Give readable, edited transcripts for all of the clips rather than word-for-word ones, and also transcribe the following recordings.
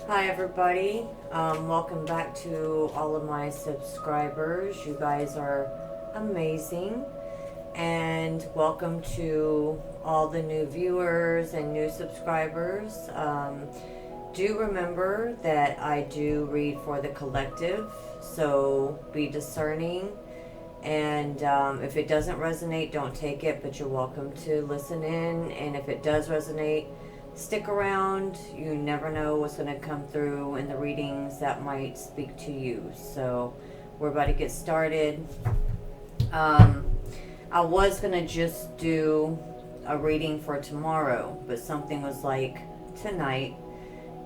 Hi everybody, welcome back to all of my subscribers. You guys are amazing, and welcome to all the new viewers and new subscribers. Do remember that I do read for the collective, so be discerning, and if it doesn't resonate, don't take it, but you're welcome to listen in, and if it does resonate, stick around. You never know what's going to come through in the readings that might speak to you. So we're about to get started. I was going to just do a reading for tomorrow, but something was like tonight,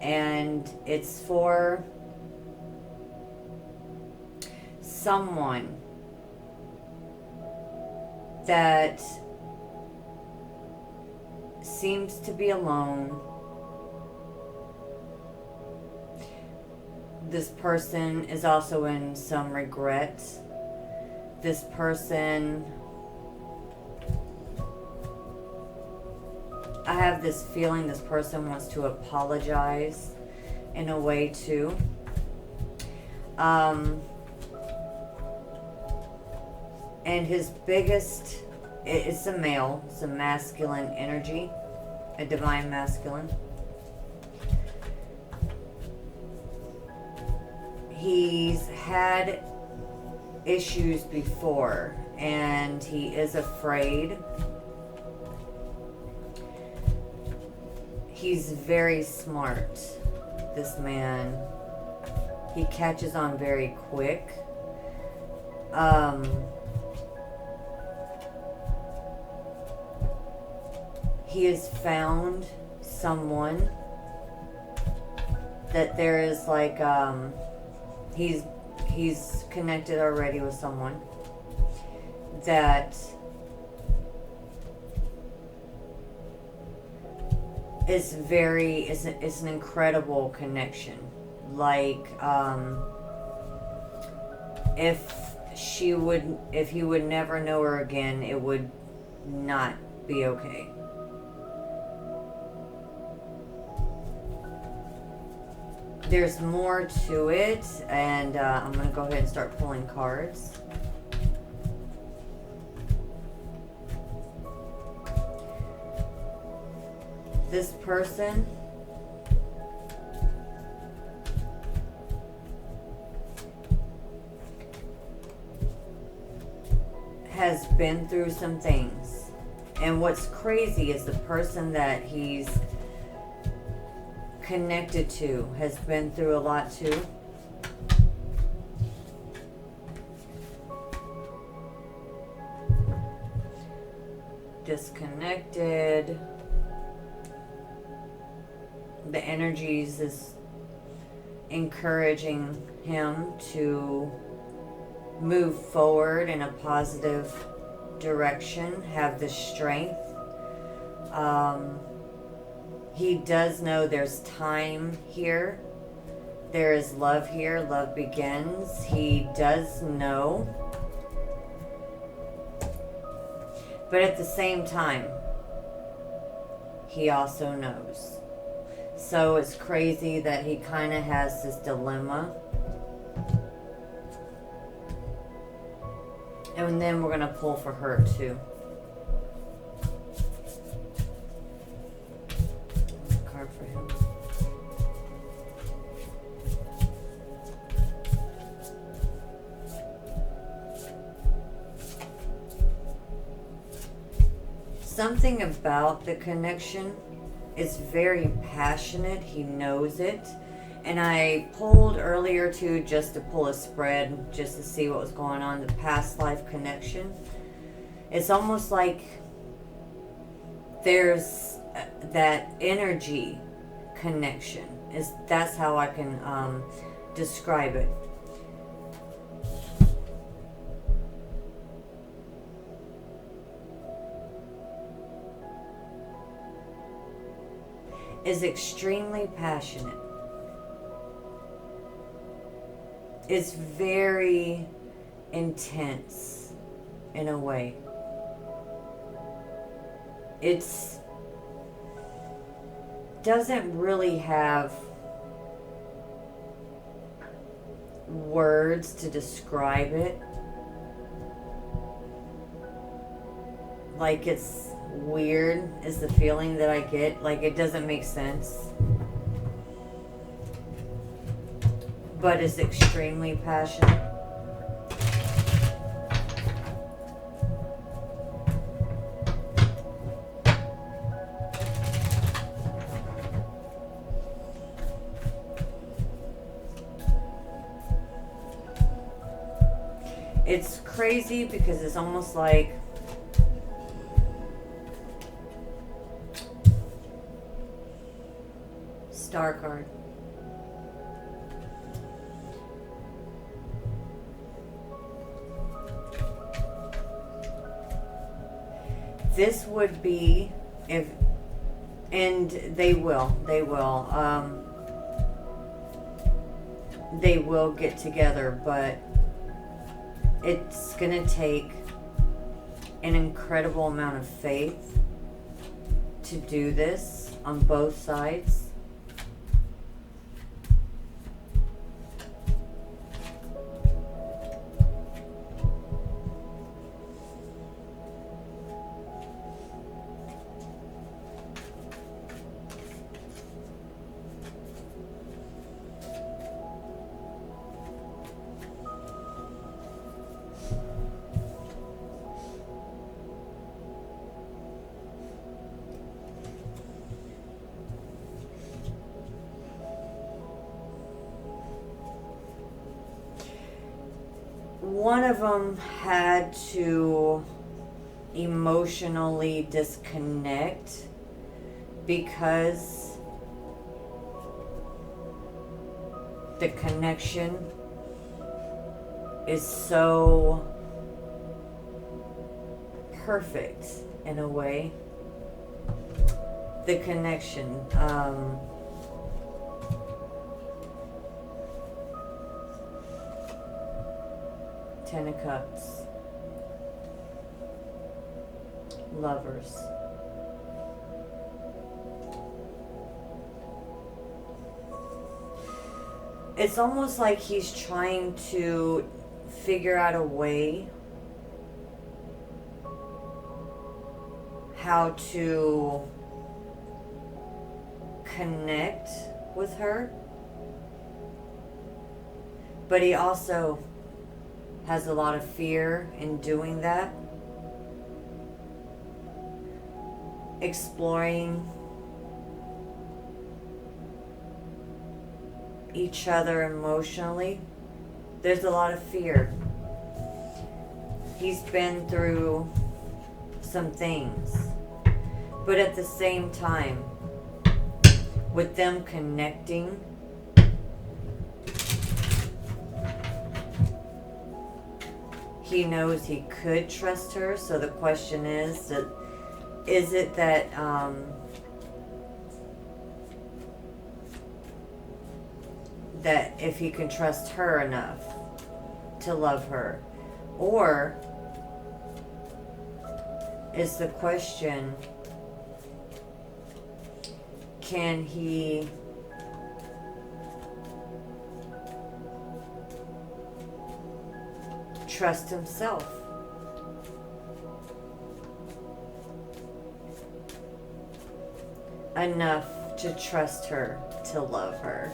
and it's for someone that seems to be alone. This person is also in some regret. This person, I have this feeling this person wants to apologize in a way too. And his biggest, it's a male, it's a masculine energy, a divine masculine. He's had issues before, and he is afraid. He's very smart, this man. He catches on very quick. He has found someone that there is like, he's connected already with someone that is very, it's an incredible connection. Like, if he would never know her again, it would not be okay. There's more to it, and I'm going to go ahead and start pulling cards. This person has been through some things. And what's crazy is the person that he's connected to has been through a lot too. Disconnected. The energies is encouraging him to move forward in a positive direction, have the strength. He does know there's time here. There is love here. Love begins. He does know. But at the same time, he also knows. So it's crazy that he kind of has this dilemma. And then we're going to pull for her too. For him. Something about the connection is very passionate. He knows it. And I pulled earlier too, just to pull a spread, just to see what was going on, the past life connection. It's almost like there's that energy connection. That's how I can describe it. Is extremely passionate. It's very intense in a way. It's doesn't really have words to describe it. Like, it's weird is the feeling that I get. Like, it doesn't make sense. But it's extremely passionate. It's crazy because it's almost like Star card. This would be if, and they will get together, but it's gonna take an incredible amount of faith to do this on both sides. One of them had to emotionally disconnect because the connection is so perfect in a way. The connection, Ten of Cups, Lovers. It's almost like he's trying to figure out a way how to connect with her, but he also has a lot of fear in doing that. Exploring each other emotionally. There's a lot of fear. He's been through some things. But at the same time, with them connecting, he knows he could trust her. So the question is it that that if he can trust her enough to love her, or is the question, can he trust himself? Enough to trust her, to love her.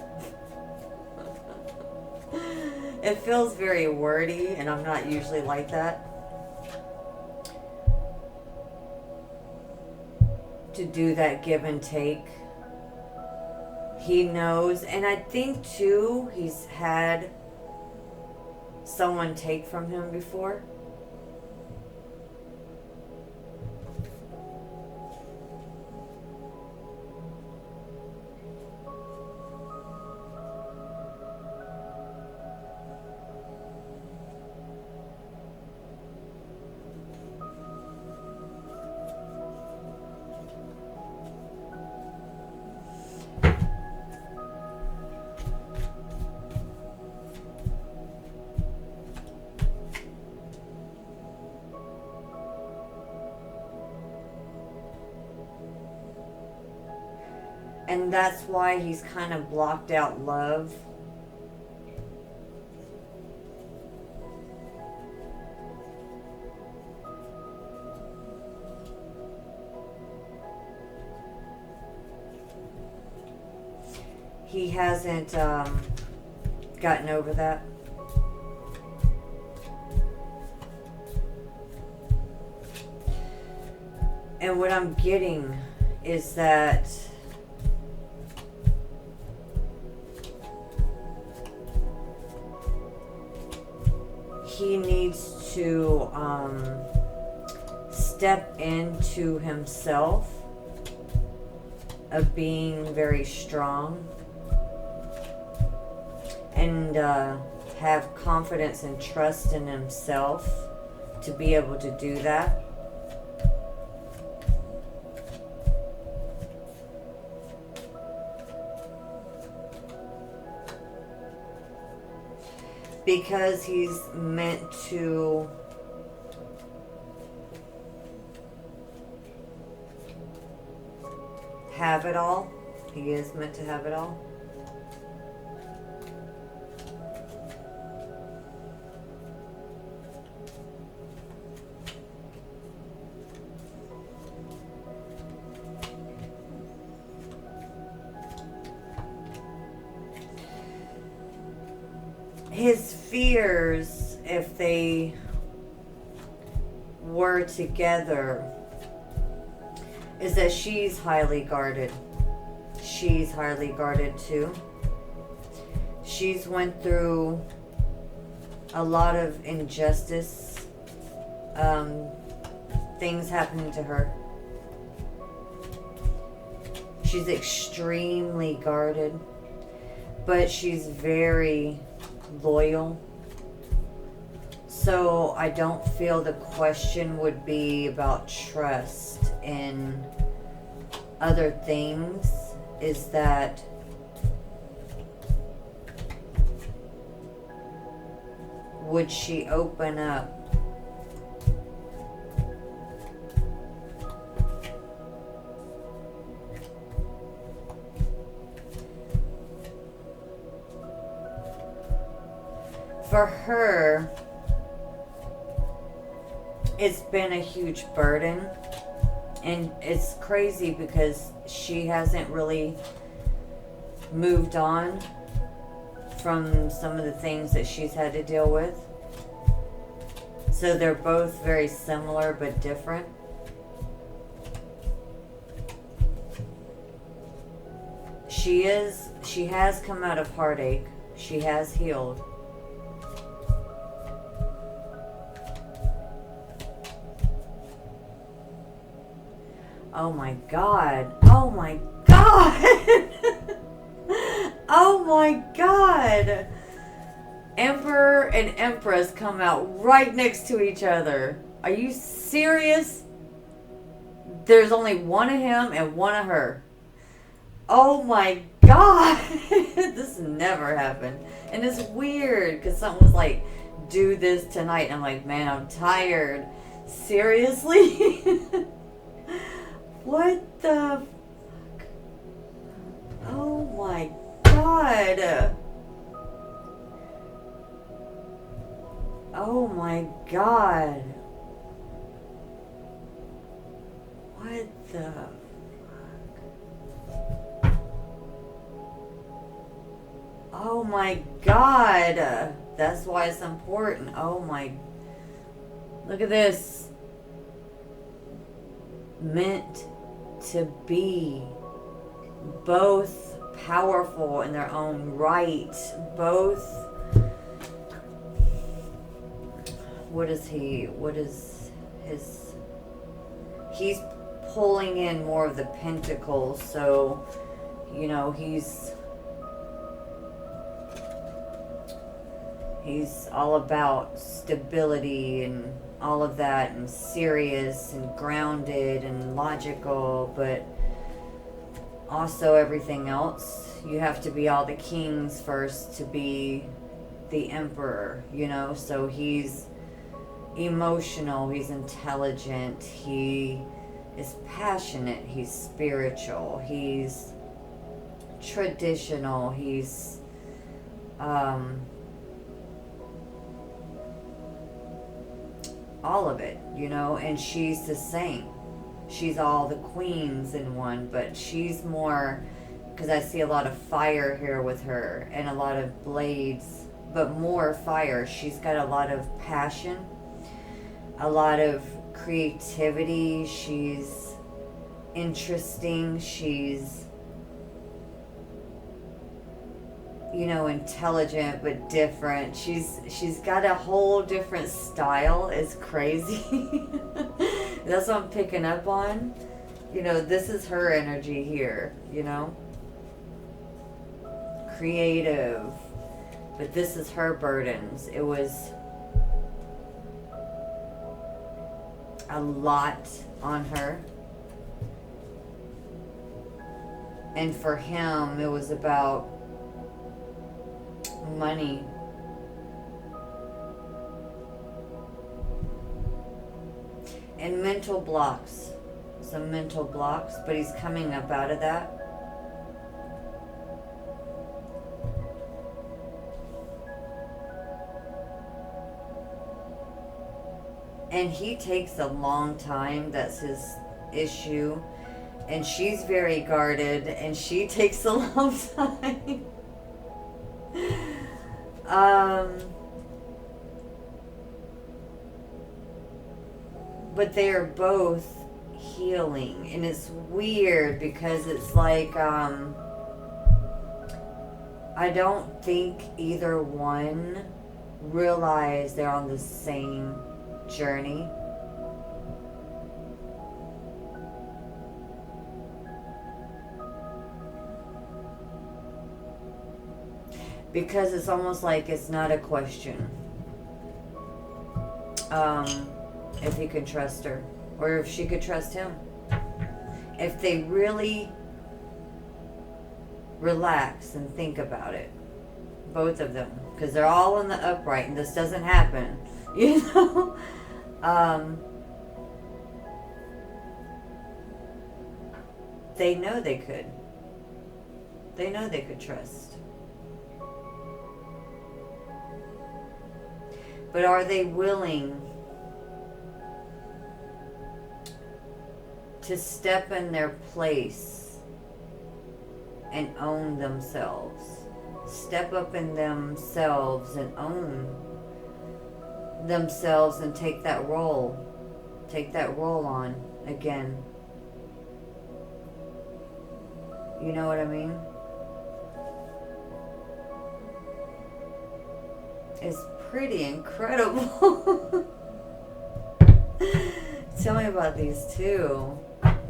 It feels very wordy, and I'm not usually like that. To do that give and take. He knows, and I think too, he's had someone take from him before. And that's why he's kind of blocked out love. he hasn't gotten over that. And what I'm getting is that he needs to step into himself of being very strong and have confidence and trust in himself to be able to do that. Because he's meant to have it all. He is meant to have it all. His fears, if they were together, is that she's highly guarded. She's highly guarded too. She's went through a lot of injustice, things happening to her. She's extremely guarded, but she's very loyal. So I don't feel the question would be about trust in other things. Is that would she open up for her? It's been a huge burden, and it's crazy because she hasn't really moved on from some of the things that she's had to deal with. So they're both very similar but different. She has come out of heartache. She has healed. Oh my God. Oh my God. Oh my God. Emperor and Empress come out right next to each other. Are you serious? There's only one of him and one of her. Oh my God. This never happened. And it's weird because someone was like, do this tonight. And I'm like, man, I'm tired. Seriously? What the fuck? Oh my God. Oh my God. What the fuck? Oh my God. That's why it's important. Oh my. Look at this. Meant to be. Both powerful in their own right. Both. What is he? What is his? He's pulling in more of the pentacles. So, you know, he's all about stability and all of that, and serious and grounded and logical, but also everything else. You have to be all the kings first to be the emperor, you know? So he's emotional, he's intelligent, he is passionate, he's spiritual, he's traditional, he's all of it, you know, and she's the same. She's all the queens in one, but she's more because I see a lot of fire here with her and a lot of blades, but more fire. She's got a lot of passion, a lot of creativity. She's interesting. She's, you know, intelligent but different. She's got a whole different style. It's crazy. That's what I'm picking up on. You know, this is her energy here, you know. Creative. But this is her burdens. It was a lot on her. And for him, it was about money. And mental blocks. Some mental blocks, but he's coming up out of that. And he takes a long time. That's his issue. And she's very guarded, and she takes a long time. But they are both healing, and it's weird because it's like I don't think either one realize they're on the same journey. Because it's almost like it's not a question if he can trust her, or if she could trust him. If they really relax and think about it, both of them, because they're all in the upright, and this doesn't happen, you know. They know they could. They know they could trust. But are they willing to step in their place and own themselves? Step up in themselves and own themselves and take that role. Take that role on again. You know what I mean? It's pretty incredible. Tell me about these two.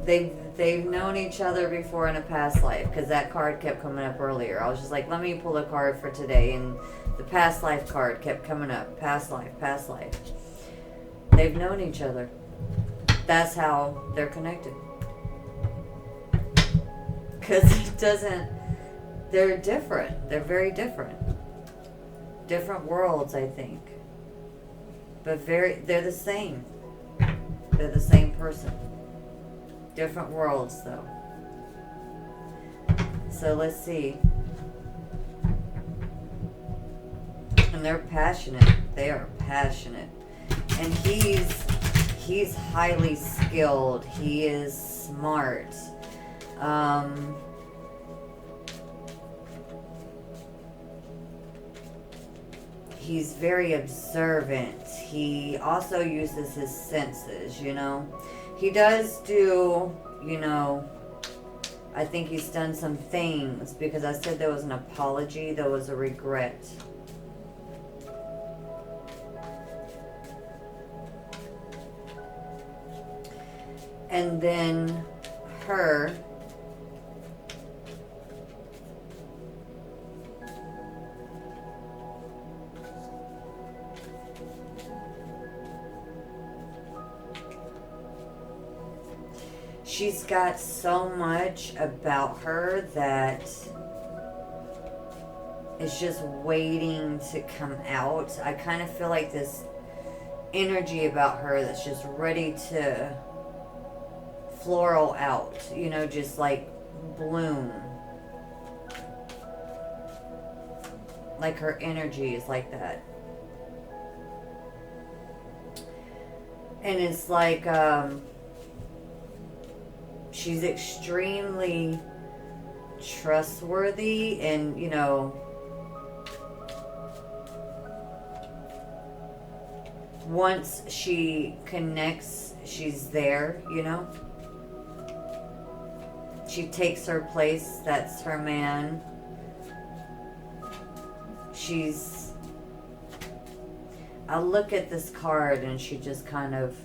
They've known each other before in a past life, because that card kept coming up earlier. I was just like, let me pull a card for today, and the past life card kept coming up. Past life, past life. They've known each other. That's how they're connected. Because it doesn't... They're different. They're very different. Different worlds, I think. But they're the same. They're the same person. Different worlds, though. So let's see. And they're passionate. They are passionate. And he's highly skilled. He is smart. He's very observant. He also uses his senses, you know. He does do, you know, I think he's done some things, because I said there was an apology, there was a regret. And then her... She's got so much about her that it's just waiting to come out. I kind of feel like this energy about her that's just ready to floral out, you know, just like bloom. Like her energy is like that. And it's like, she's extremely trustworthy, and, you know, once she connects, she's there, you know. She takes her place, that's her man. I look at this card and she just kind of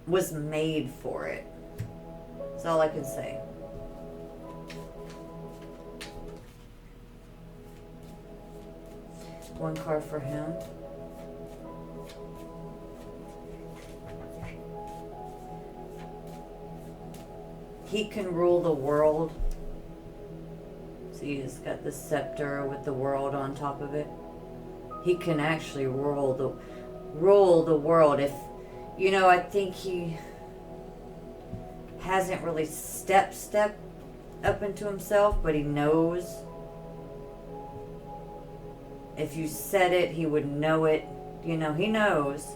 was made for it. That's all I can say. One card for him. He can rule the world. So he's got the scepter with the world on top of it. He can actually rule the world. If, you know, I think he hasn't really stepped up into himself, but he knows. If you said it, he would know it. You know, he knows.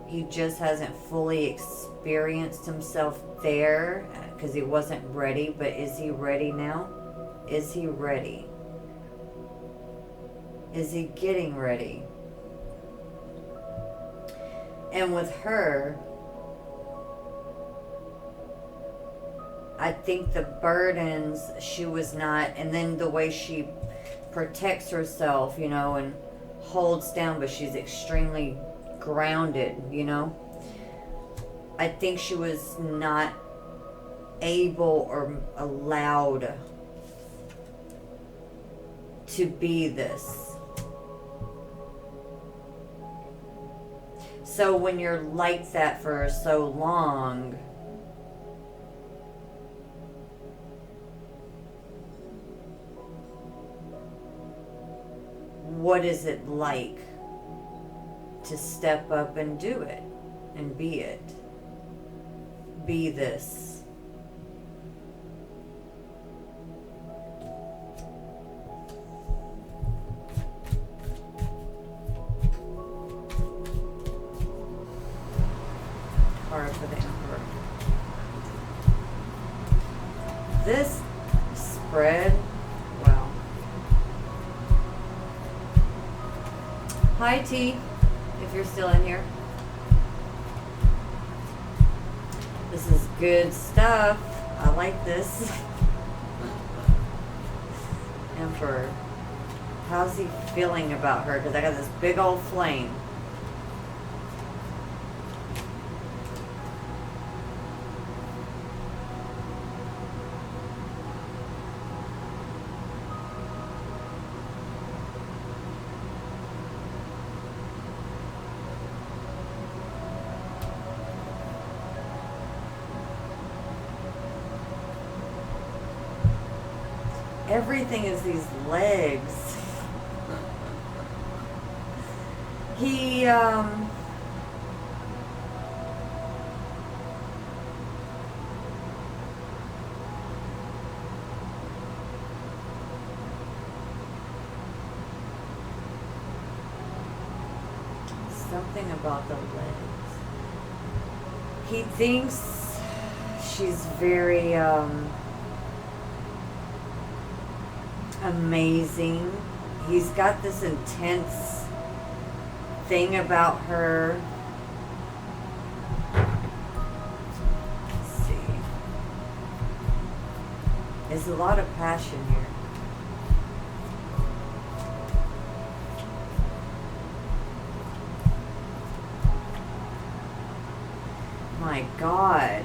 He just hasn't fully experienced himself there because he wasn't ready. But is he ready now? Is he ready? Is he getting ready? And with her, I think the burdens she was not, and then the way she protects herself, you know, and holds down, but she's extremely grounded, you know. I think she was not able or allowed to be this. So when you're like that for so long, what is it like to step up and do it and be it? Be this. Card for the Emperor. This spread, wow. Hi T, if you're still in here. This is good stuff. I like this. Emperor. How's he feeling about her? Because I got this big old flame. Everything is these legs. He, something about the legs. He thinks she's very, amazing. He's got this intense thing about her. Let's see. There's a lot of passion here. My God.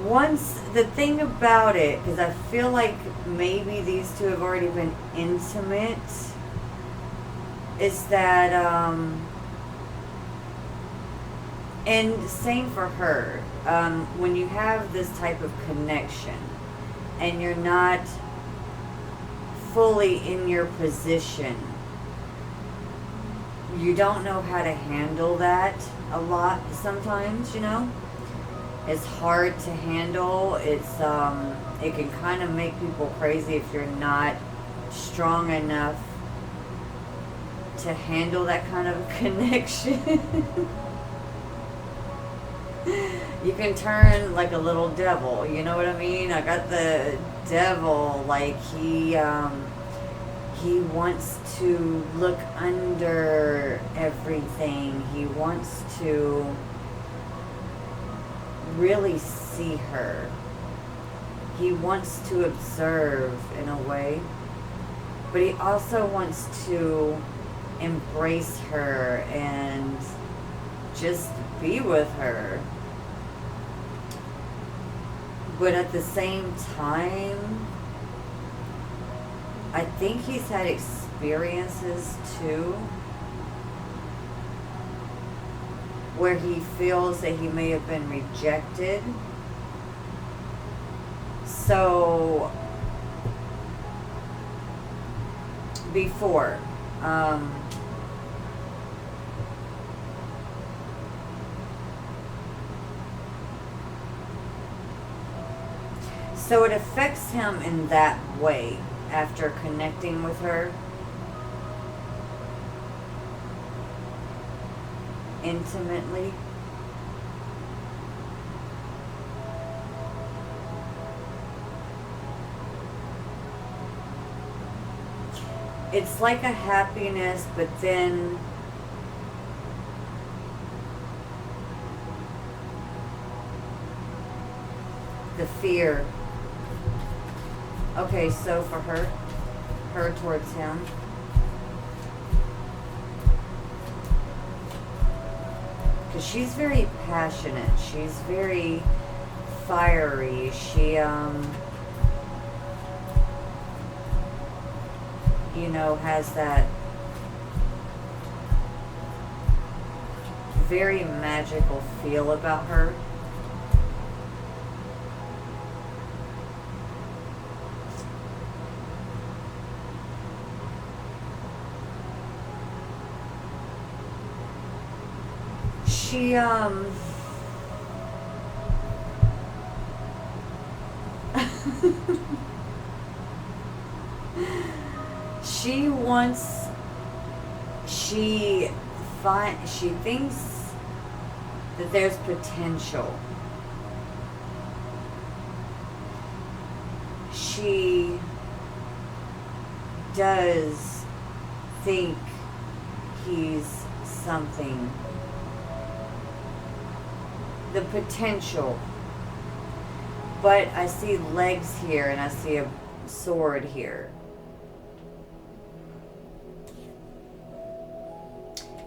Once, the thing about it, because I feel like maybe these two have already been intimate, is that, and same for her, when you have this type of connection and you're not fully in your position, you don't know how to handle that a lot sometimes, you know. It's hard to handle. It's it can kind of make people crazy if you're not strong enough to handle that kind of connection. You can turn like a little devil, you know what I mean? I got the devil, like he wants to look under everything. He wants to really see her. He wants to observe in a way, but he also wants to embrace her and just be with her. But at the same time, I think he's had experiences too where he feels that he may have been rejected. So before, so it affects him in that way after connecting with her intimately. It's like a happiness, but then the fear. Okay, so for her towards him. Because she's very passionate. She's very fiery. She, you know, has that very magical feel about her. She, she wants, she thinks that there's potential. She does think he's something. The potential. But I see legs here and I see a sword here.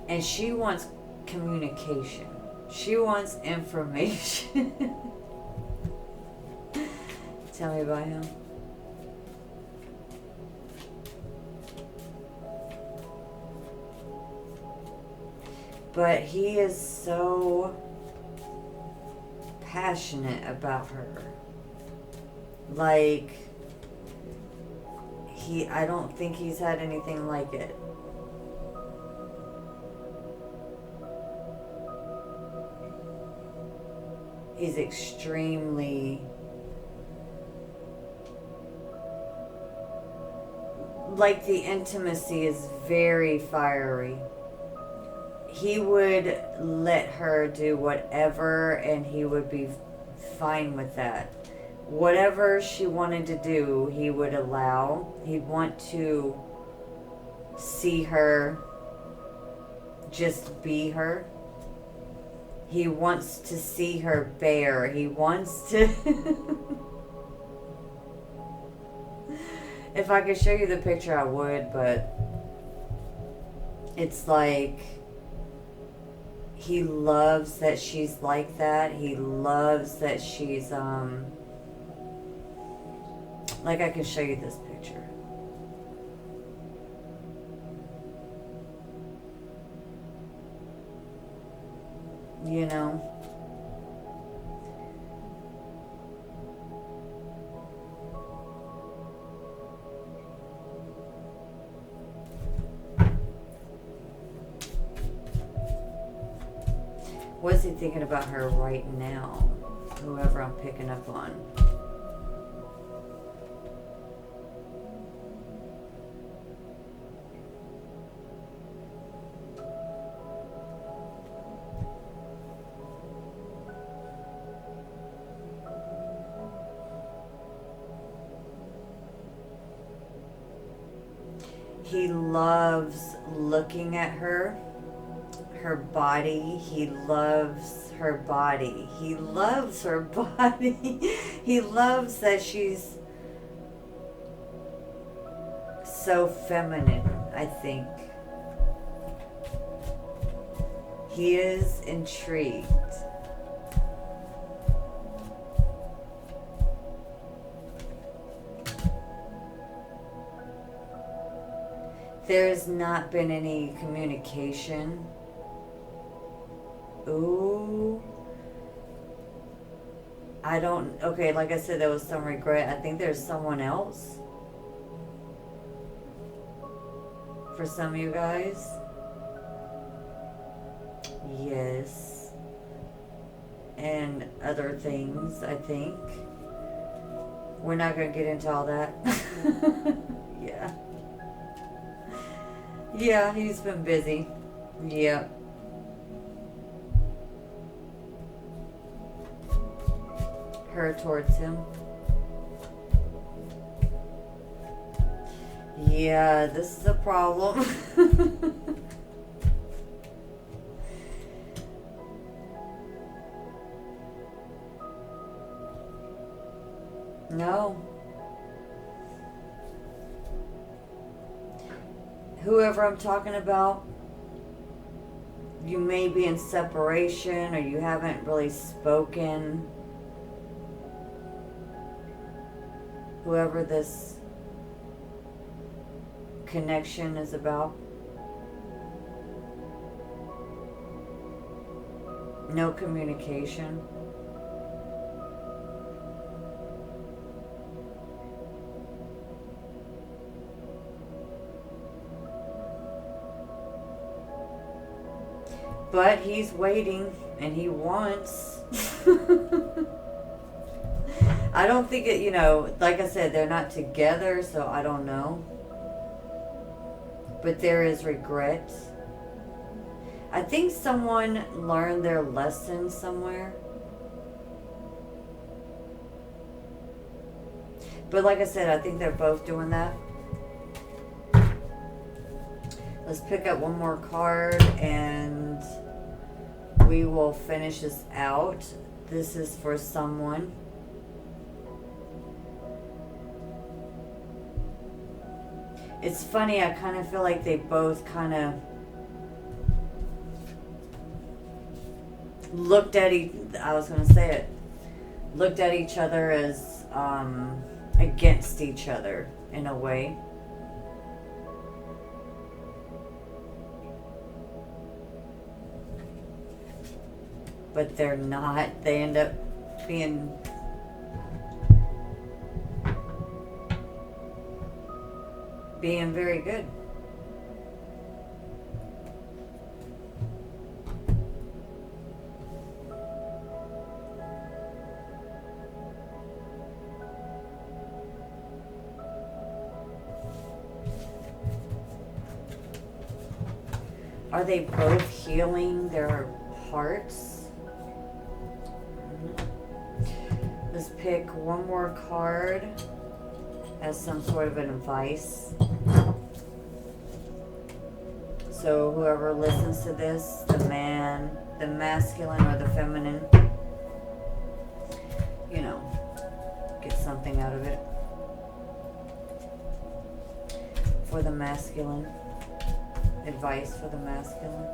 And she wants communication. She wants information. Tell me about him. But he is so passionate about her. Like, I don't think he's had anything like it. He's extremely, like, the intimacy is very fiery. He would let her do whatever and he would be fine with that. Whatever she wanted to do, he would allow. He'd want to see her just be her. He wants to see her bare. He wants to... If I could show you the picture, I would, but it's like... He loves that she's like that. He loves that she's, like, I can show you this picture. You know? What's he thinking about her right now? Whoever I'm picking up on. He loves looking at her body. He loves her body. He loves her body. He loves that she's so feminine, I think. He is intrigued. There's not been any communication. Ooh. I don't... Okay, like I said, there was some regret. I think there's someone else. For some of you guys. Yes. And other things, I think. We're not going to get into all that. Yeah. Yeah, he's been busy. Yep. Her towards him. Yeah, this is a problem. No. Whoever I'm talking about, you may be in separation or you haven't really spoken. Whoever this connection is about. No communication. But he's waiting and he wants. I don't think it, you know, like I said, they're not together, so I don't know. But there is regret. I think someone learned their lesson somewhere. But like I said, I think they're both doing that. Let's pick up one more card and we will finish this out. This is for someone. It's funny, I kind of feel like they both kind of looked at looked at each other as against each other in a way. But they're not. They end up being very good. Are they both healing their hearts? Let's pick one more card as some sort of an advice. So whoever listens to this, the man, the masculine or the feminine, you know, get something out of it. For the masculine, advice for the masculine.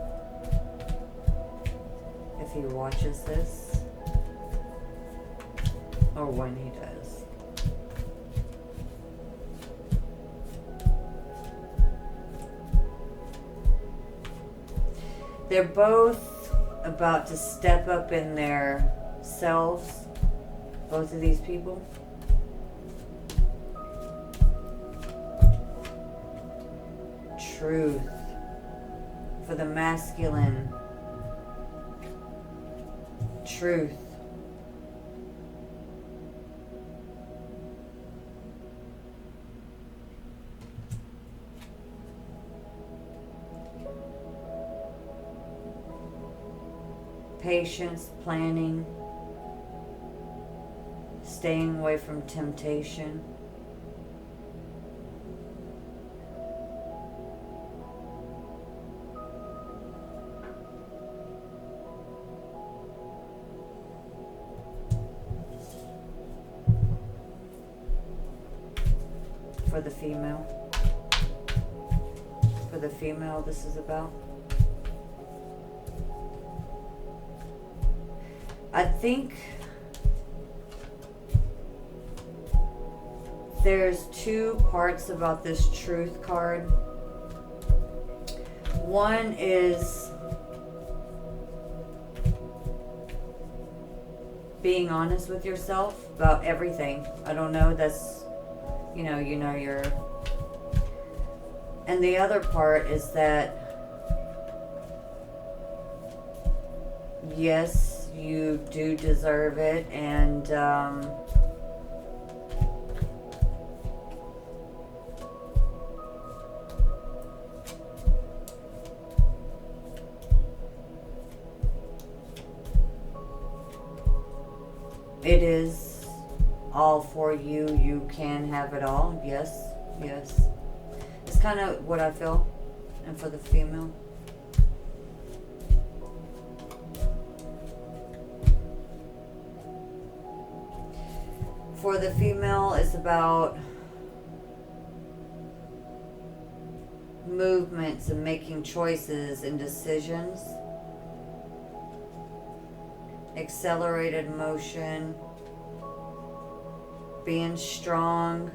If he watches this. Or when he does. They're both about to step up in their selves, both of these people. Truth. For the masculine. Truth. Patience, planning, staying away from temptation. for the female. For the female, this is about. I think there's two parts about this truth card. One is being honest with yourself about everything. I don't know, that's, you know you're... And the other part is that, yes, you do deserve it, and it is all for you. You can have it all. Yes, yes. It's kind of what I feel. And for the female. For the female, it's about movements and making choices and decisions. Accelerated motion. Being strong.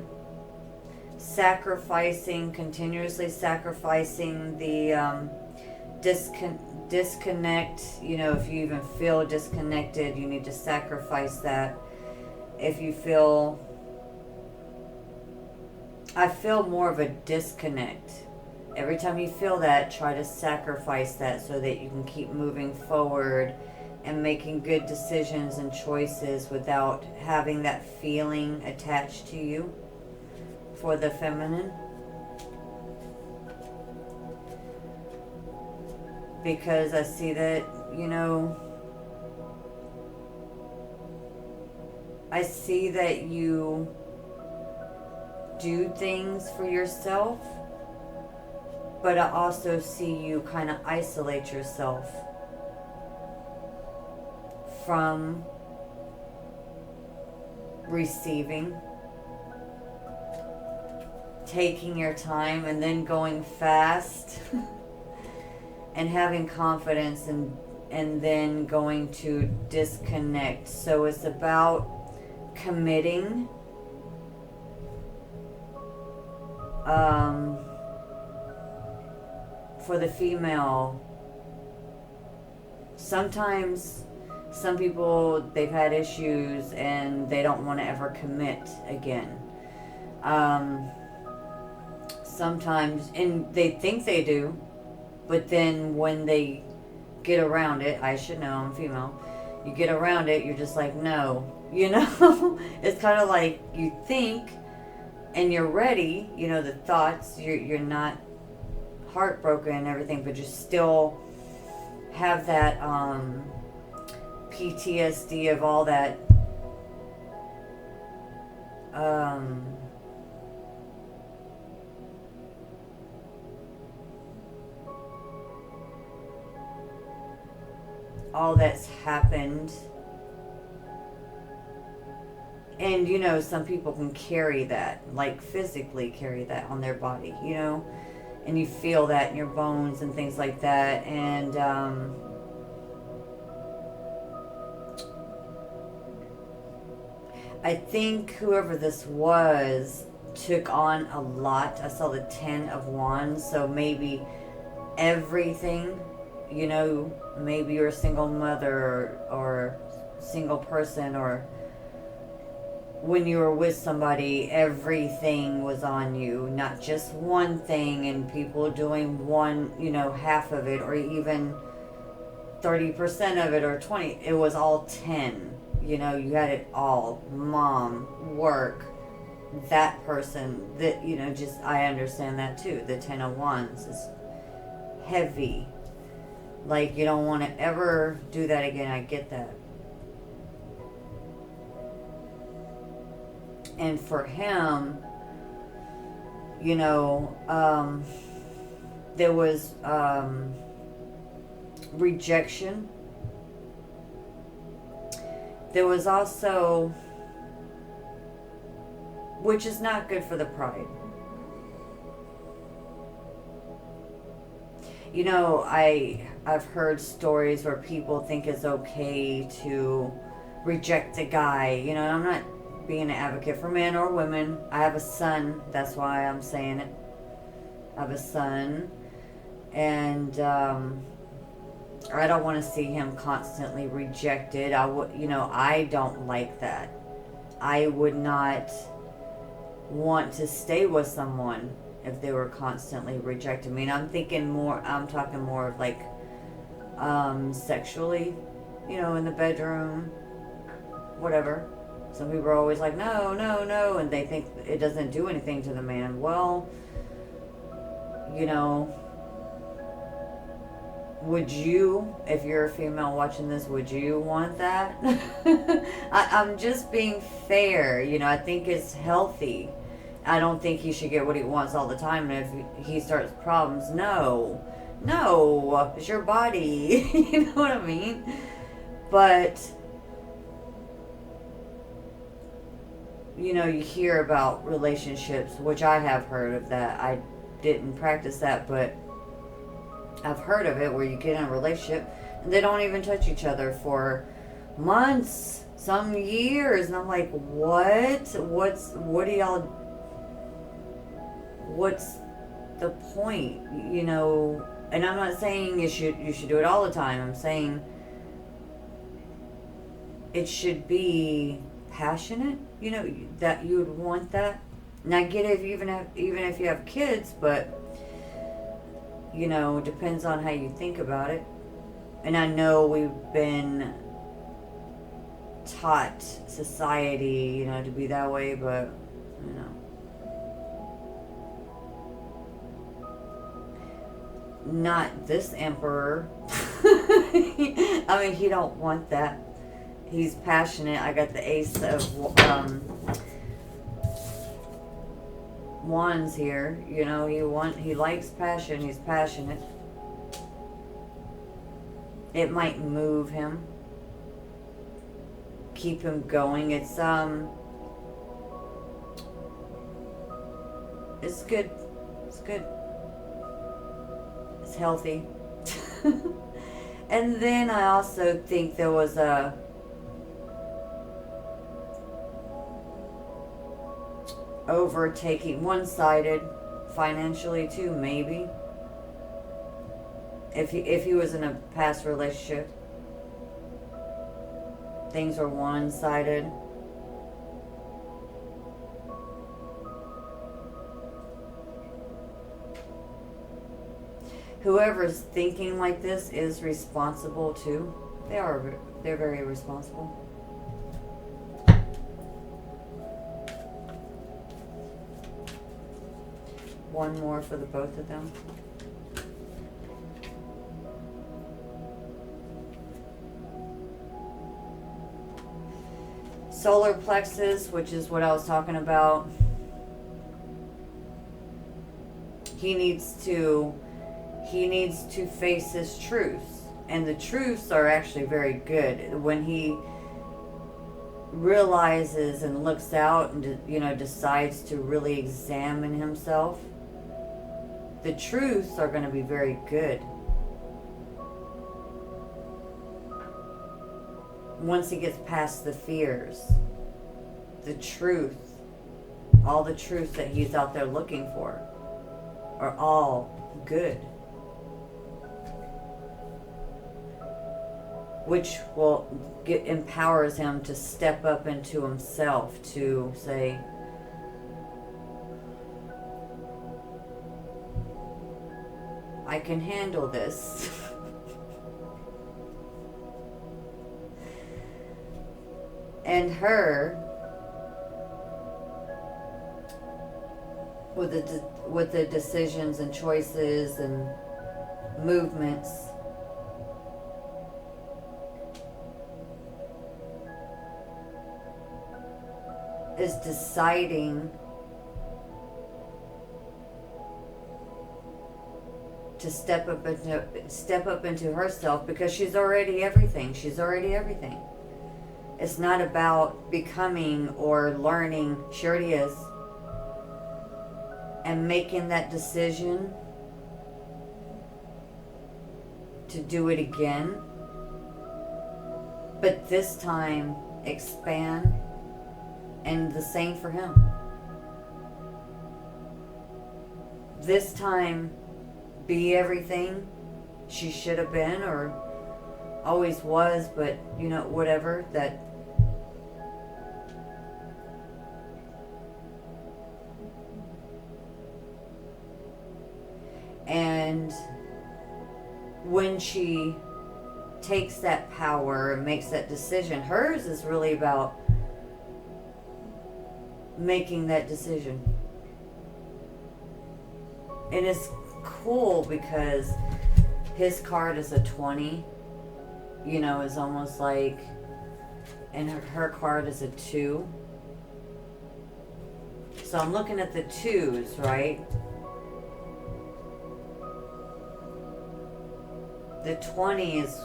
Sacrificing, continuously sacrificing the disconnect. You know, if you even feel disconnected, you need to sacrifice that. If you feel... I feel more of a disconnect. Every time you feel that, try to sacrifice that so that you can keep moving forward and making good decisions and choices without having that feeling attached to you. For the feminine. Because I see that, you know, I see that you do things for yourself, but I also see you kind of isolate yourself from receiving, taking your time, and then going fast and having confidence, and then going to disconnect. So it's about committing, for the female. Sometimes some people, they've had issues and they don't want to ever commit again. Sometimes, and they think they do, but then when they get around it, I should know, I'm female, you get around it, you're just like, no, you know. It's kind of like you think and you're ready, you know, the thoughts, you're not heartbroken and everything, but you still have that PTSD of all that all that's happened. And, you know, some people can carry that, like physically carry that on their body, you know, and you feel that in your bones and things like that. And I think whoever this was took on a lot. I saw the 10 of Wands, so maybe everything, you know, maybe you're a single mother or single person, or when you were with somebody, everything was on you, not just one thing, and people doing one, you know, half of it, or even 30% of it, or 20. It was all 10. You know, you had it all. Mom, work, that person, that, you know, just, I understand that too. The 10 of Wands is heavy. Like, you don't want to ever do that again. I get that. And for him, you know, there was rejection. There was also which is not good for the pride. You know, I've heard stories where people think it's okay to reject a guy. You know, I'm not being an advocate for men or women. I have a son, that's why I'm saying it. I have a son, and I don't want to see him constantly rejected. I don't like that. I would not want to stay with someone if they were constantly rejecting me. And I'm talking more of like sexually, you know, in the bedroom, whatever. Some people are always like, no, no, no, and they think it doesn't do anything to the man. Well, you know, would you, if you're a female watching this, would you want that? I'm just being fair. You know, I think it's healthy. I don't think he should get what he wants all the time. And if he starts problems, no, it's your body. You know what I mean? But, you know, you hear about relationships, which I have heard of that. I didn't practice that, but I've heard of it, where you get in a relationship and they don't even touch each other for months, some years. And I'm like, what do y'all, what's the point? You know, and I'm not saying you should do it all the time. I'm saying it should be passionate, you know, that you would want that. And I get it, even if you have kids, but, you know, it depends on how you think about it. And I know we've been taught, society, you know, to be that way, but, you know. Not this emperor. I mean, he don't want that. He's passionate. I got the ace of wands here. You know, he likes passion. He's passionate. It might move him, keep him going. It's good. It's good. It's healthy. And then I also think there was a overtaking, one-sided financially too, maybe. If he was in a past relationship, things were one-sided. Whoever's thinking like this is responsible too. They're very responsible. One more for the both of them. Solar plexus, which is what I was talking about. He needs to face his truths. And the truths are actually very good. When he realizes and looks out and, you know, decides to really examine himself, the truths are going to be very good. Once he gets past the fears, the truth, all the truths that he's out there looking for are all good. Which empowers him to step up into himself, to say, I can handle this. And her, with the decisions and choices and movements, is deciding to step up into herself, because she's already everything. It's not about becoming or learning. She already is. and making that decision to do it again, but this time expand, and the same for him. This time be everything she should have been or always was, but you know, whatever, that and when she takes that power and makes that decision, hers is really about making that decision. And it's cool because his card is a 20, you know, is almost like, and her card is a 2. So I'm looking at the 2s, right? The 20 is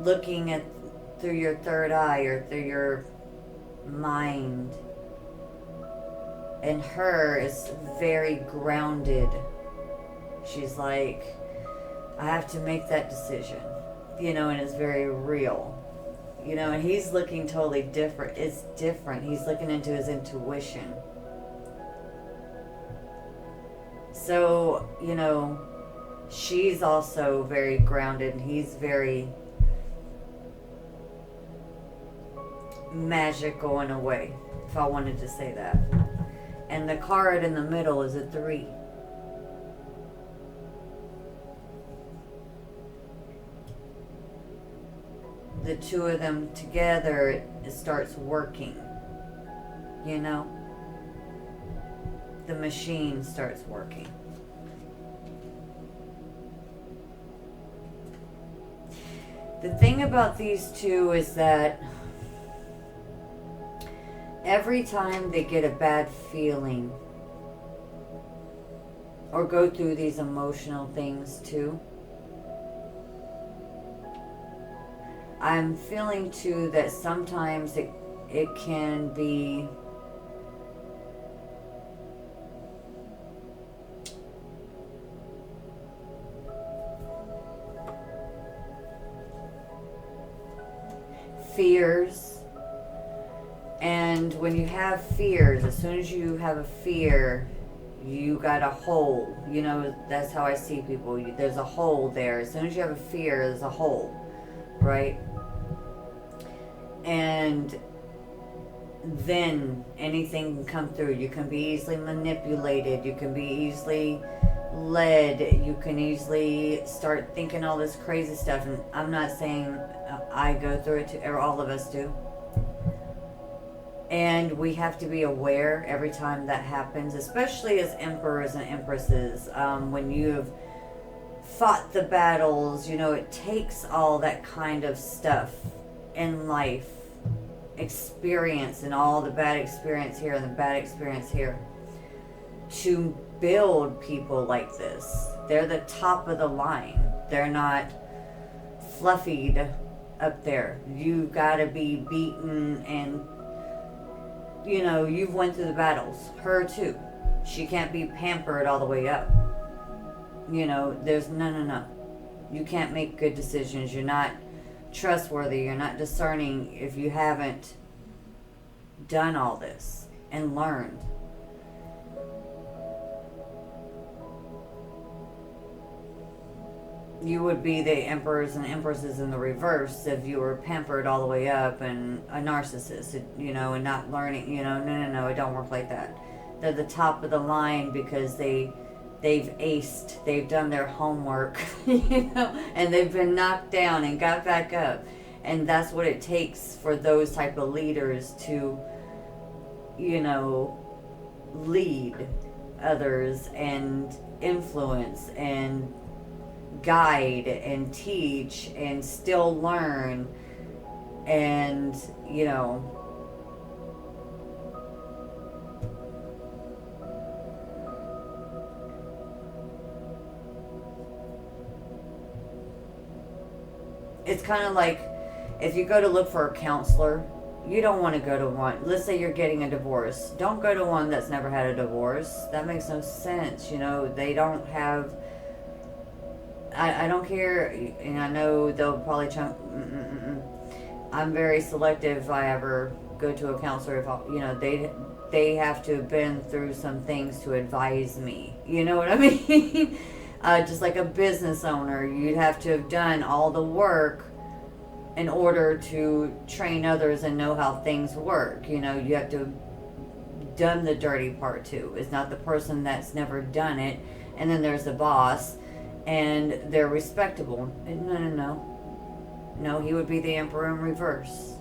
looking at through your third eye or through your mind. And her is very grounded. She's like, I have to make that decision, you know, and it's very real, you know, and he's looking totally different. It's different. He's looking into his intuition. So, you know, she's also very grounded and he's very magical in a way, if I wanted to say that. And the card in the middle is a 3. The 2 of them together, it starts working, you know? The machine starts working. The thing about these two is that every time they get a bad feeling or go through these emotional things too, I'm feeling too that sometimes it can be fears. And when you have fears, as soon as you have a fear, you got a hole. You know, that's how I see people. There's a hole there. As soon as you have a fear, there's a hole, right? And then anything can come through. You can be easily manipulated. You can be easily led. You can easily start thinking all this crazy stuff. And I'm not saying I go through it, or all of us do. And we have to be aware every time that happens, especially as emperors and empresses. When you've fought the battles, you know, it takes all that kind of stuff in life, experience, and all the bad experience here and the bad experience here, to build people like this. They're the top of the line. They're not fluffied up there. You've got to be beaten and, you know, you've went through the battles. Her too. She can't be pampered all the way up. You know, there's no. You can't make good decisions. You're not trustworthy. You're not discerning if you haven't done all this and learned. You would be the emperors and empresses in the reverse if you were pampered all the way up and a narcissist, you know, and not learning, you know, no, it don't work like that. They're the top of the line because they've aced, they've done their homework, you know, and they've been knocked down and got back up. And that's what it takes for those type of leaders to, you know, lead others and influence and guide and teach and still learn. And, you know, it's kind of like if you go to look for a counselor, You don't want to go to one. Let's say you're getting a divorce. Don't go to one that's never had a divorce. That makes no sense. You know, they don't have. I don't care, and I know they'll probably chunk. I'm very selective if I ever go to a counselor. If I, you know, they have to have been through some things to advise me. You know what I mean? Just like a business owner, you'd have to have done all the work in order to train others and know how things work. You know, you have to have done the dirty part too. It's not the person that's never done it, and then there's the boss, and they're respectable. No, he would be the emperor in reverse.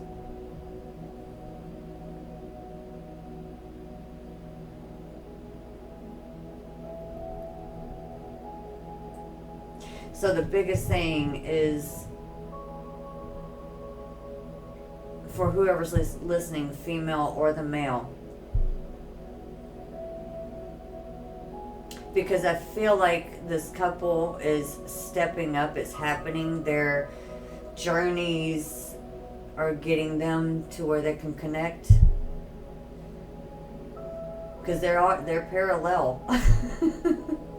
So the biggest thing is, for whoever's listening, the female or the male, because I feel like this couple is stepping up. It's happening. Their journeys are getting them to where they can connect, because they're parallel.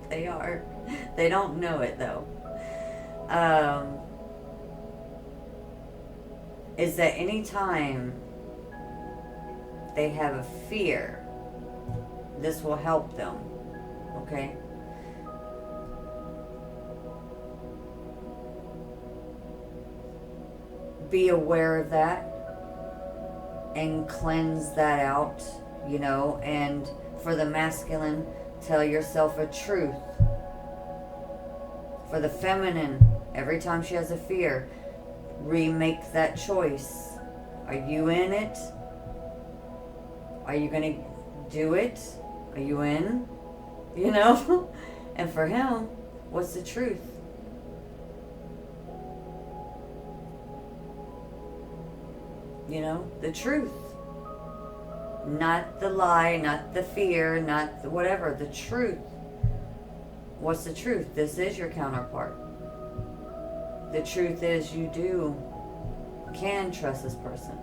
They are. They don't know it though. Is that anytime they have a fear, this will help them. Okay? Be aware of that and cleanse that out, you know, and for the masculine, tell yourself a truth. For the feminine, every time she has a fear, remake that choice. Are you in it? Are you going to do it? Are you in? You know? And for him, what's the truth? You know, the truth. Not the lie, not the fear, not the whatever, the truth. What's the truth? This is your counterpart. The truth is you can trust this person.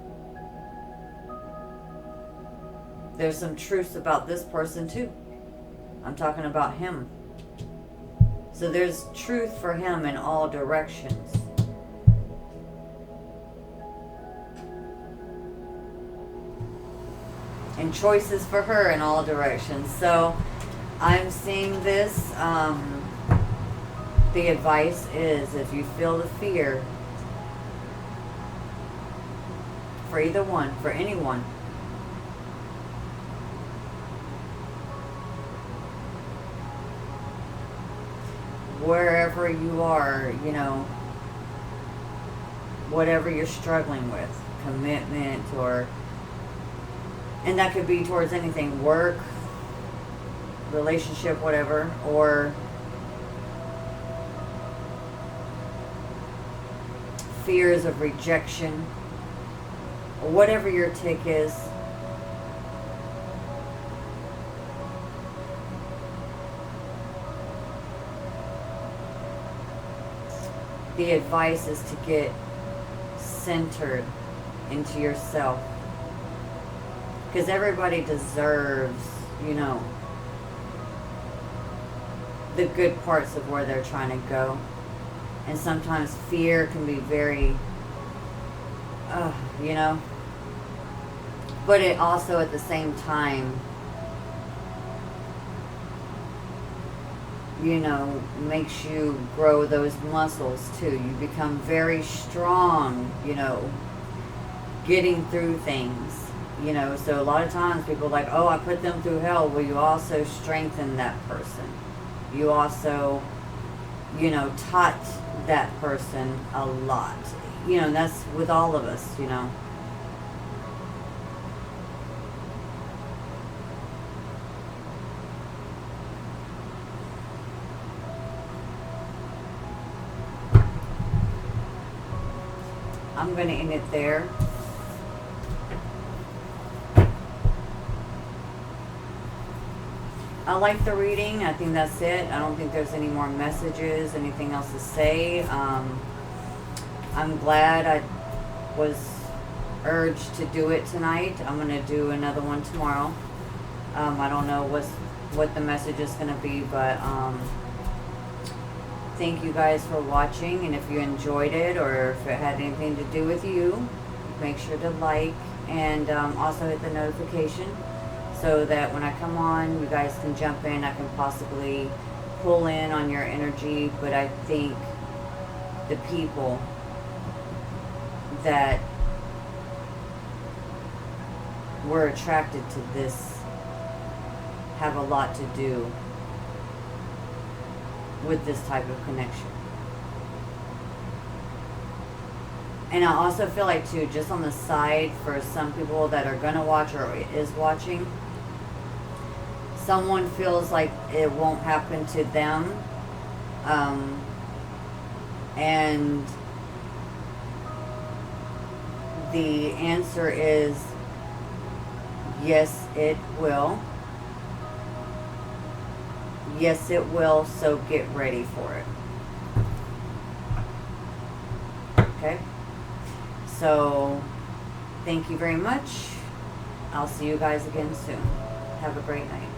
There's some truths about this person too. I'm talking about him. So there's truth for him in all directions. And choices for her in all directions. So I'm seeing this. The advice is, if you feel the fear, for either one, for anyone, wherever you are, you know, whatever you're struggling with, commitment, or, and that could be towards anything, work, relationship, whatever, or fears of rejection, or whatever your tick is. The advice is to get centered into yourself, because everybody deserves, you know, the good parts of where they're trying to go. And sometimes fear can be very, you know, but it also at the same time, you know, makes you grow those muscles too. You become very strong, you know, getting through things, you know. So a lot of times people are like, oh, I put them through hell. Well, you also strengthen that person. You also, you know, taught that person a lot. You know, and that's with all of us, you know. I'm going to end it there. I like the reading. I think that's it. I don't think there's any more messages, anything else to say. I'm glad I was urge to do it tonight. I'm going to do another one tomorrow. I don't know what the message is going to be, but thank you guys for watching, and if you enjoyed it or if it had anything to do with you, make sure to like and also hit the notification so that when I come on, you guys can jump in. I can possibly pull in on your energy, but I think the people that were attracted to this have a lot to do with this type of connection. And I also feel like too, just on the side, for some people that are gonna watch or is watching, someone feels like it won't happen to them, and the answer is yes, it will. Yes, it will, so get ready for it. Okay? So, thank you very much. I'll see you guys again soon. Have a great night.